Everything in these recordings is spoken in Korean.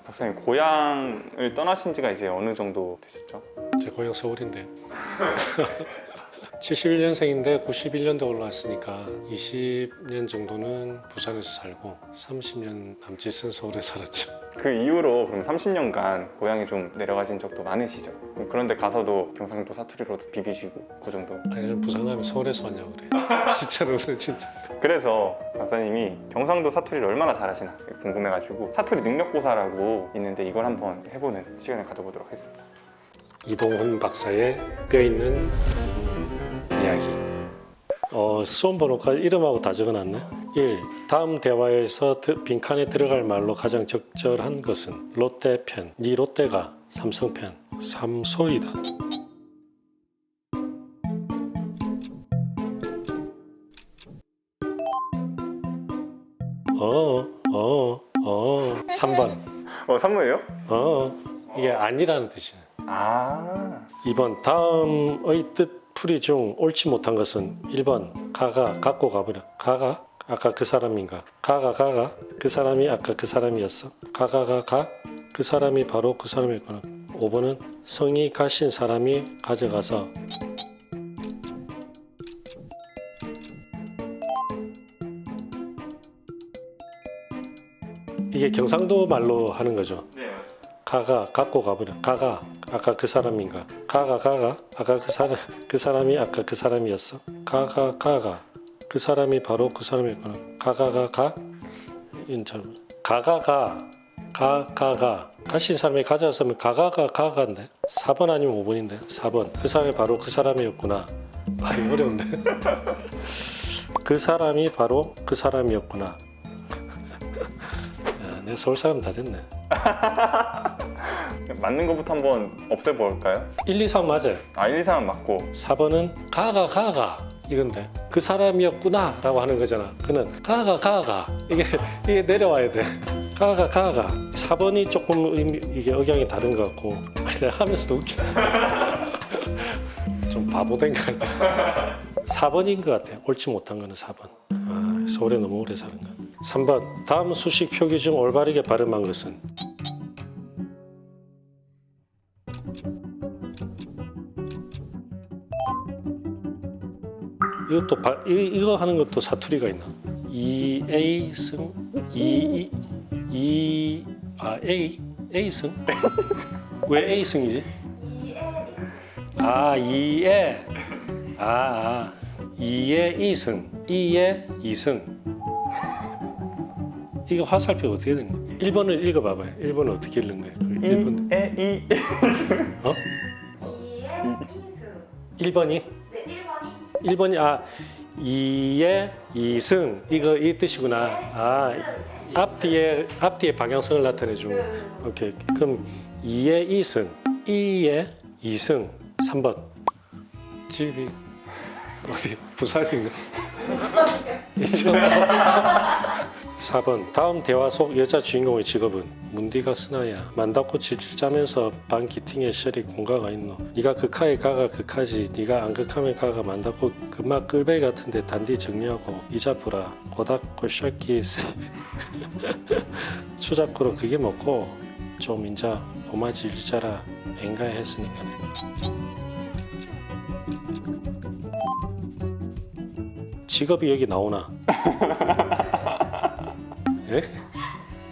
박사님 고향을 떠나신 지가 이제 어느 정도 되셨죠? 제 고향 서울인데 71년생인데 91년도에 올라왔으니까 20년 정도는 부산에서 살고 30년 남짓은 서울에 살았죠. 그 이후로 그럼 30년간 고향에 좀 내려가신 적도 많으시죠? 그런데 가서도 경상도 사투리로 비비시고 그 정도. 아니 좀 부산 가면 서울에서 왔냐고 그래. 진짜로 진짜. 그래서 박사님이 경상도 사투리를 얼마나 잘하시나 궁금해가지고 사투리 능력고사라고 있는데 이걸 한번 해보는 시간을 가져보도록 하겠습니다. 이동훈 박사의 뼈있는 이야기. 수험 번호까지 이름하고 다 적어놨네. 1. 다음 대화에서 빈칸에 들어갈 말로 가장 적절한 것은 롯데 편. 네 롯데가 삼성 편. 삼소이다. 어. 3번. 3번이에요? 이게 아니라는 뜻이야. 아 2번 다음의 뜻 풀이 중 옳지 못한 것은 1번 가가 갖고 가버려. 가가 아까 그 사람인가? 가가 그 사람이 아까 그 사람이었어. 가가 그 사람이 바로 그 사람이었구나. 5번은 성이 가신 사람이 가져가서. 이게 경상도 말로 하는 거죠. 네. 가가 갖고 가버려. 가가 아까 그 사람인가? 가가 아까 그 사람이 아까 그 사람이었어. 가가 그 사람이 바로 그 사람이었구나. 가가 인천 가가 가신 사람이 가져왔으면 가가인데 4번 아니면 5번인데 4번 그 사람이 바로 그 사람이었구나. 이거 어려운데. 그 사람이 바로 그 사람이었구나. 야, 내가 서울 사람 다 됐네. 맞는 것부터 한번 없애볼까요? 1, 2, 3 맞아요. 1, 2, 3은 맞고 4번은 가가 이건데 그 사람이었구나 라고 하는 거잖아. 그는 가가 이게 내려와야 돼. 가가 4번이 조금 이게 억양이 다른 것 같고. 내가 하면서도 웃기다. 좀 바보 된 것 같아. 4번인 것 같아. 옳지 못한 거는 4번. 서울에 너무 오래 사는 거. 3번 다음 수식 표기 중 올바르게 발음한 것은 이것도 이거 하는 것도 사투리가 있나? A승 A승 왜 A승이지? E에 2승 2승 이거 화살표 어떻게 되는 거야? 1번을 읽어봐봐요. 1번은 어떻게 읽는 거예요? 1번 1번이? 네, 1번이 2의 2승 이 뜻이구나. 앞뒤에 방향성을 나타내주는. 오케이. 그럼 2의 2승 2승 3번 집이 어디 부산인가? 4번 다음 대화 속 여자 주인공의 직업은 문디가 쓰나야 만다고 질질 짜면서 방 기팅에 셔리 공가가 있노. 네가 극하에 가가 극하지. 네가 안 극하면 가가 만다고 금막 끌베이 같은데 단디 정리하고 이자부라 고닥고 셔키 수작고로 그게 먹고 좀 인자 고마 질자라 앵가해 했으니까. 직업이 여기 나오나? 예?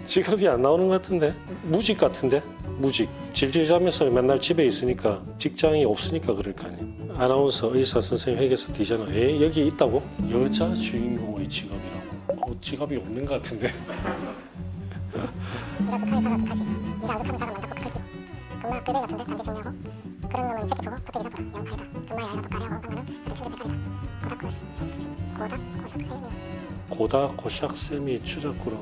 직업이 안 나오는 것 같은데? 무직 같은데? 무직. 질질 자면서 맨날 집에 있으니까 직장이 없으니까 그럴 거 아니에요. 아나운서, 의사, 선생님, 회계사, 디자이너. 여기 있다고? 여자 주인공의 직업이라고. 직업이 없는 것 같은데? 네가 극하에 가가 극하지. 네가 안 극하면 가가 만다고 극하지. 금마 끌베이 같은데 단지 정리하고 그런 놈은 체크표고 그때 잊어버려. 영파이다. 금마야 아니라 독가리하고 방가는 다들 친구 백깔이다. 고닥고샥쌤이 추적구로.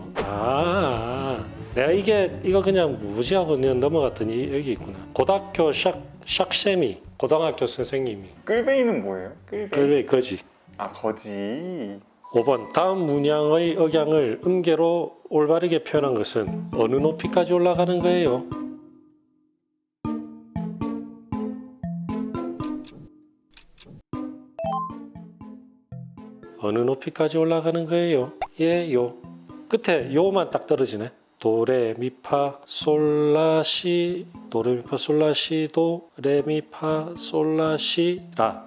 내가 이거 그냥 무지하고 그냥 넘어갔더니 여기 있구나. 고등학교 샥쌤이 고등학교 선생님이. 끌베이는 뭐예요? 끌베이 거지. 거지. 5번 다음 문양의 억양을 음계로 올바르게 표현한 것은 어느 높이까지 올라가는 거예요? 어느 높이까지 올라가는 거예요? 요 끝에 요만 딱 떨어지네. 도레미파 솔라시 도레미파 솔라시도 레미파 솔라시라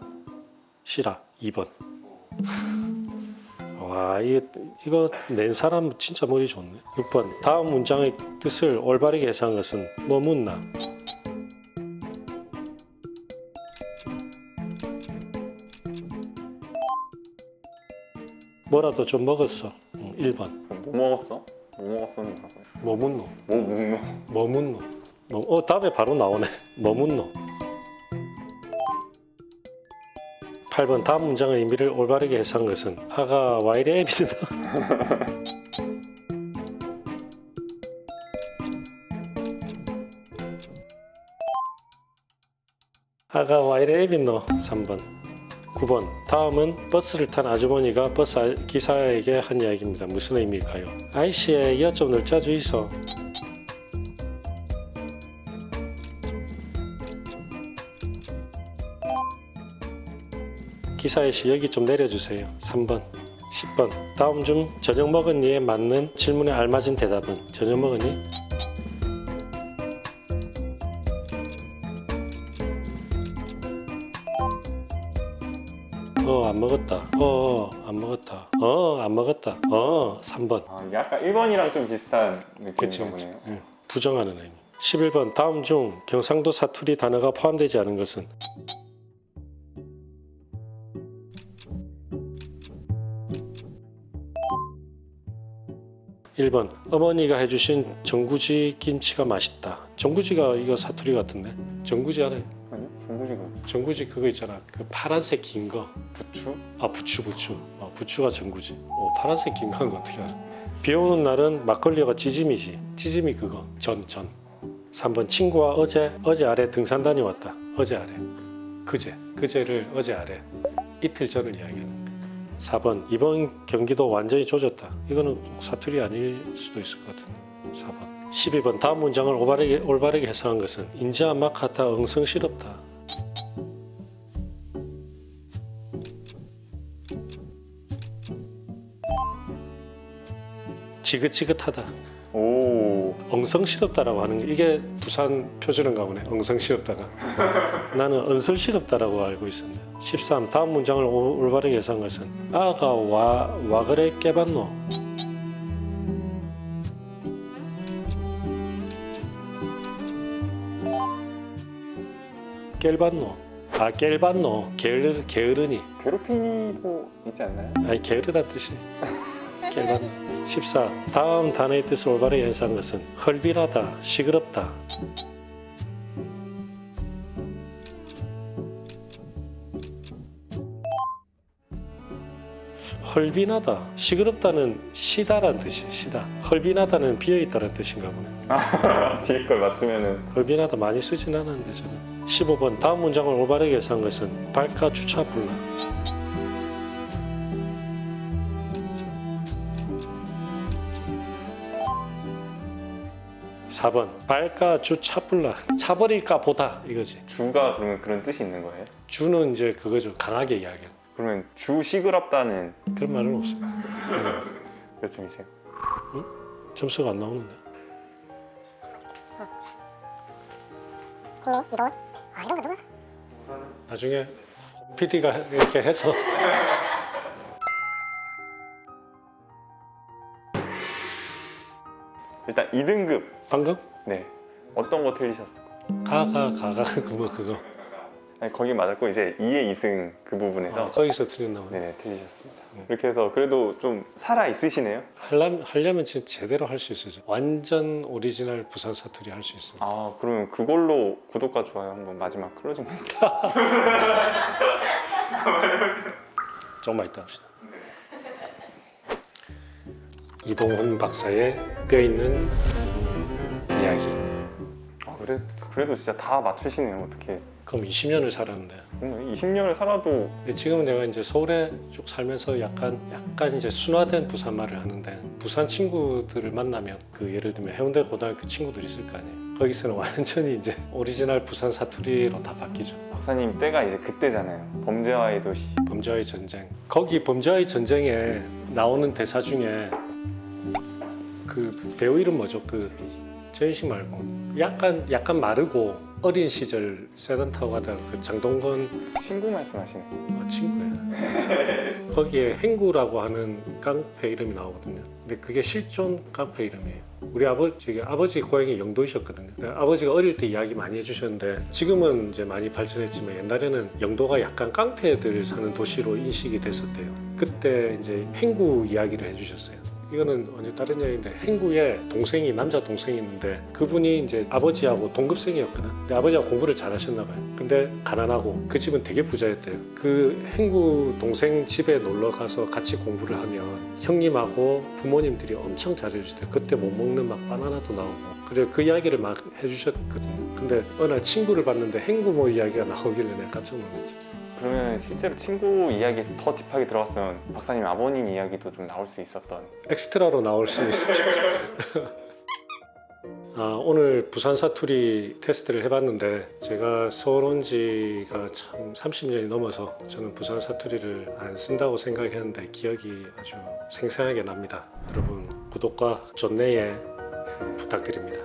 시라 2번. 와 이거 낸 사람 진짜 머리 좋네. 6번 다음 문장의 뜻을 올바르게 해석한 것은 뭐 묻나? 뭐라도 좀 먹었어. 1번 뭐 먹었어? 뭐 먹었어는 뭐라고요? 뭐 묻노? 뭐 묵노? 뭐 묻노? 답에 바로 나오네. 뭐 묻노? 8번 다음 문장의 의미를 올바르게 해석한 것은 아가 와이래 애비노. 아가 와이래 애비노. 3번 9번 다음은 버스를 탄 아주머니가 버스 기사에게 한 이야기입니다. 무슨 의미일까요? 아이씨에 이어 좀 놀자 주이소. 기사의씨 여기 좀 내려주세요. 3번 10번 다음 중 저녁 먹은이에 맞는 질문에 알맞은 대답은 저녁 먹은이? 안 먹었다. 안 먹었다. 안 먹었다. 3번. 아, 이게 아까 1번이랑 좀 비슷한 그치, 느낌인가 그치. 보네요. 응. 부정하는 의미. 11번 다음 중 경상도 사투리 단어가 포함되지 않은 것은 1번 어머니가 해주신 전구지 김치가 맛있다. 전구지가 이거 사투리 같은데? 전구지 알아요? 아니요? 전구지가 전구지 그거 있잖아. 그 파란색 긴 거. 부추? 부추. 부추가 전구지. 파란색 긴 건 어떻게 알아? 비 오는 날은 막걸리가 찌짐이지. 찌짐이 그거. 전. 3번 친구와 어제 아래 등산 다녀왔다. 어제 아래. 그제를 어제 아래. 이틀 전을 이야기하는 거야. 4번 이번 경기도 완전히 조졌다. 이거는 사투리 아닐 수도 있을 것 같은데. 4번 12번 다음 문장을 올바르게 해석한 것은 인자 막하다 엉성시럽다. 지긋지긋하다. 오, 엉성시럽다라고 하는 게 이게 부산 표준어인가 보네. 엉성시럽다가. 나는 언설시럽다라고 알고 있었는데. 13 다음 문장을 올바르게 해석한 것은 아가 와 그래 깨봤노. 깰봤노. 깰봤노. 게으르니. 괴롭히고 있지 않나요? 아니 게으르다 뜻이. 깰봤노. 14 다음 단어의 뜻을 올바르게 해석한 것은 헐빈하다, 시끄럽다. 헐빈하다, 시끄럽다는 시다란 뜻이 시다. 헐빈하다는 비어있다는 뜻인가 보네. 뒤에 걸 맞추면은 헐빈하다 많이 쓰진 않았는데 저는. 15번 다음 문장을 올바르게 해석한 것은 발카 주차 불나. 사 번 발까 주차 불나. 차버릴까 보다 이거지. 주가 그러면 그런 뜻이 있는 거예요? 주는 이제 그거죠. 강하게 이야기하는. 그러면 주 시끄럽다는 그런 말은 없어요. 몇 점이세요? 점수가 안 나오는데. 국내 이동. 이런 거 누가? 나중에 PD가 이렇게 해서 일단 2등급 방금 네 어떤 거 틀리셨을까요? 가가 그거 아니, 거기 맞았고 이제 2의 2승 그 부분에서 거기서 틀렸나 보네. 네네 틀리셨습니다. 이렇게 해서 그래도 좀 살아 있으시네요. 하려면 진짜 제대로 할 수 있어요. 완전 오리지널 부산 사투리 할 수 있어요. 아 그러면 그걸로 구독과 좋아요 한번 마지막 클로징 조금만 이따 합시다. 이동훈 박사의 뼈있는 이야기. 그래도 진짜 다 맞추시네요. 어떻게 그럼 20년을 살았는데. 20년을 살아도 근데 지금은 내가 이제 서울에 쭉 살면서 약간 이제 순화된 부산말을 하는데 부산 친구들을 만나면 그 예를 들면 해운대 고등학교 친구들 있을 거 아니에요. 거기서는 완전히 이제 오리지널 부산 사투리로 다 바뀌죠. 박사님 때가 이제 그때잖아요. 범죄와의 도시. 범죄와의 전쟁. 거기 범죄와의 전쟁에 나오는 대사 중에 그 배우 이름 뭐죠? 그 최윤식 말고 약간 마르고 어린 시절 세단 타고 가다가 그 장동건 친구 말씀하시는 친구야. 거기에 행구라고 하는 깡패 이름이 나오거든요. 근데 그게 실존 깡패 이름이에요. 우리 아버지 고향이 영도이셨거든요. 아버지가 어릴 때 이야기 많이 해주셨는데 지금은 이제 많이 발전했지만 옛날에는 영도가 약간 깡패들 사는 도시로 인식이 됐었대요. 그때 이제 행구 이야기를 해주셨어요. 이거는 완전 다른 이야기인데 행구에 남자 동생이 있는데 그분이 이제 아버지하고 동급생이었거든. 근데 아버지가 공부를 잘하셨나 봐요. 근데 가난하고 그 집은 되게 부자였대요. 그 행구 동생 집에 놀러 가서 같이 공부를 하면 형님하고 부모님들이 엄청 잘해주대요. 그때 못 먹는 막 바나나도 나오고. 그래 그 이야기를 막 해주셨거든요. 근데 어느 날 친구를 봤는데 행구모 이야기가 나오길래 내가 깜짝 놀랐지. 그러면 실제로 친구 이야기에서 더 딥하게 들어갔으면 박사님 아버님 이야기도 좀 나올 수 있었던. 엑스트라로 나올 수 있었겠죠. 오늘 부산 사투리 테스트를 해봤는데 제가 서울 온 지가 참 30년이 넘어서 저는 부산 사투리를 안 쓴다고 생각했는데 기억이 아주 생생하게 납니다. 여러분 구독과 좋네에 부탁드립니다.